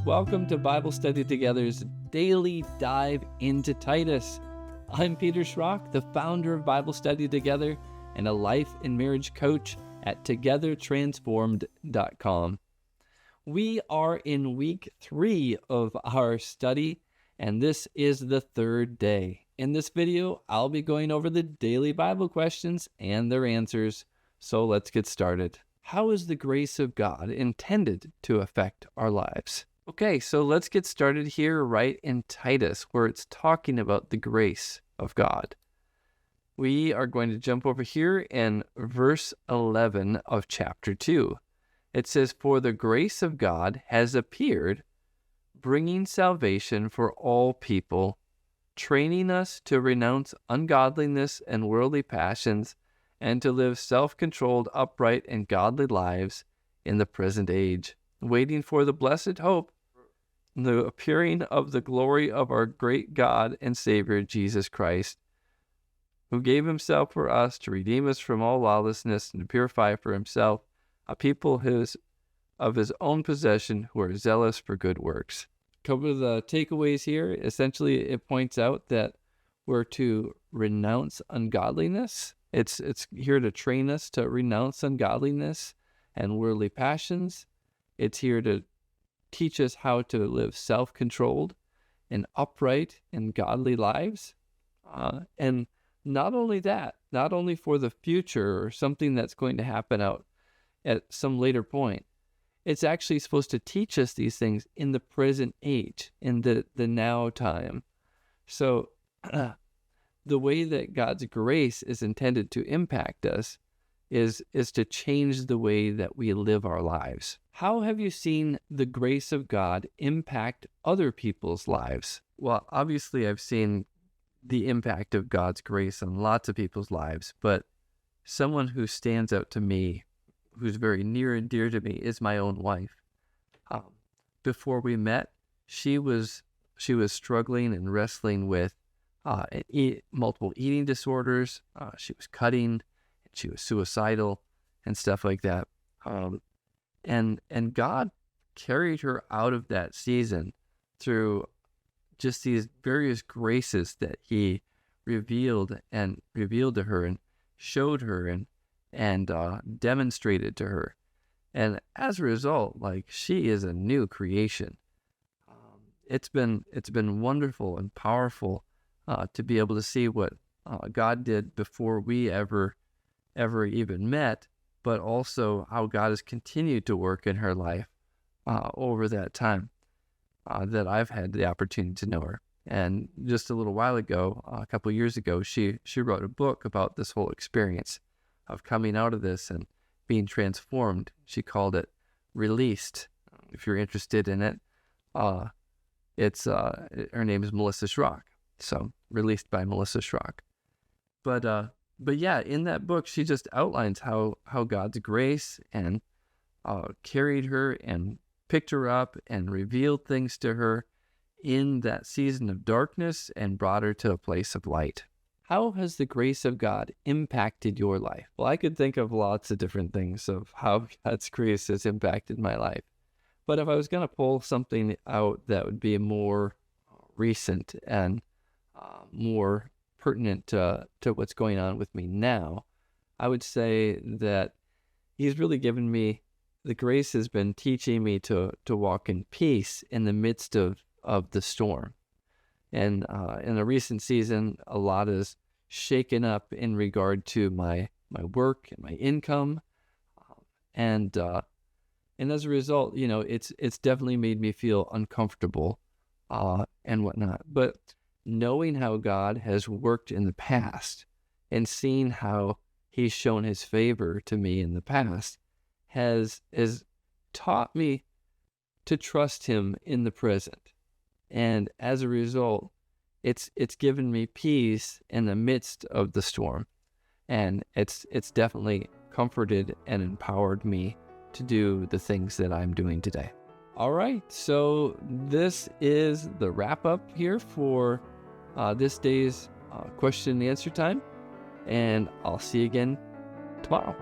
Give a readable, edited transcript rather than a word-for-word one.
Welcome to Bible Study Together's daily dive into Titus. I'm Peter Schrock, the founder of Bible Study Together and a life and marriage coach at togethertransformed.com. We are in week 3 of our study, and this is the third day. In this video, I'll be going over the daily Bible questions and their answers. So let's get started. How is the grace of God intended to affect our lives? Okay, so let's get started here right in Titus, where it's talking about the grace of God. We are going to jump over here in verse 11 of chapter 2. It says, "For the grace of God has appeared, bringing salvation for all people, training us to renounce ungodliness and worldly passions, and to live self-controlled, upright, and godly lives in the present age, waiting for the blessed hope, the appearing of the glory of our great God and Savior, Jesus Christ, who gave himself for us to redeem us from all lawlessness and to purify for himself a people of his own possession who are zealous for good works." A couple of the takeaways here. Essentially, it points out that we're to renounce ungodliness. It's here to train us to renounce ungodliness and worldly passions. It's here to teach us how to live self-controlled and upright and godly lives. And not only that, not only for the future or something that's going to happen out at some later point, it's actually supposed to teach us these things in the present age, in the now time. So the way that God's grace is intended to impact us is to change the way that we live our lives. How have you seen the grace of God impact other people's lives? Well, obviously I've seen the impact of God's grace on lots of people's lives, but someone who stands out to me, who's very near and dear to me, is my own wife. Before we met, she was struggling and wrestling with multiple eating disorders. She was cutting, she was suicidal and stuff like that. And God carried her out of that season through just these various graces that he revealed to her and showed her and demonstrated to her. And as a result, she is a new creation. It's been wonderful and powerful to be able to see what God did before we ever even met, but also how God has continued to work in her life over that time that I've had the opportunity to know her. And just a little while ago, a couple of years ago, she wrote a book about this whole experience of coming out of this and being transformed. She called it Released. If you're interested in it, her name is Melissa Schrock. So Released by Melissa Schrock. But yeah, in that book, she just outlines how God's grace and carried her and picked her up and revealed things to her in that season of darkness and brought her to a place of light. How has the grace of God impacted your life? Well, I could think of lots of different things of how God's grace has impacted my life. But if I was going to pull something out that would be more recent and more pertinent to what's going on with me now, I would say that he's really given me, the grace has been teaching me to walk in peace in the midst of the storm. And in a recent season, a lot is shaken up in regard to my work and my income. And as a result, it's definitely made me feel uncomfortable and whatnot. But knowing how God has worked in the past and seeing how he's shown his favor to me in the past has taught me to trust him in the present. And as a result, it's given me peace in the midst of the storm. And it's definitely comforted and empowered me to do the things that I'm doing today. All right, so this is the wrap up here for this day's question and answer time, and I'll see you again tomorrow.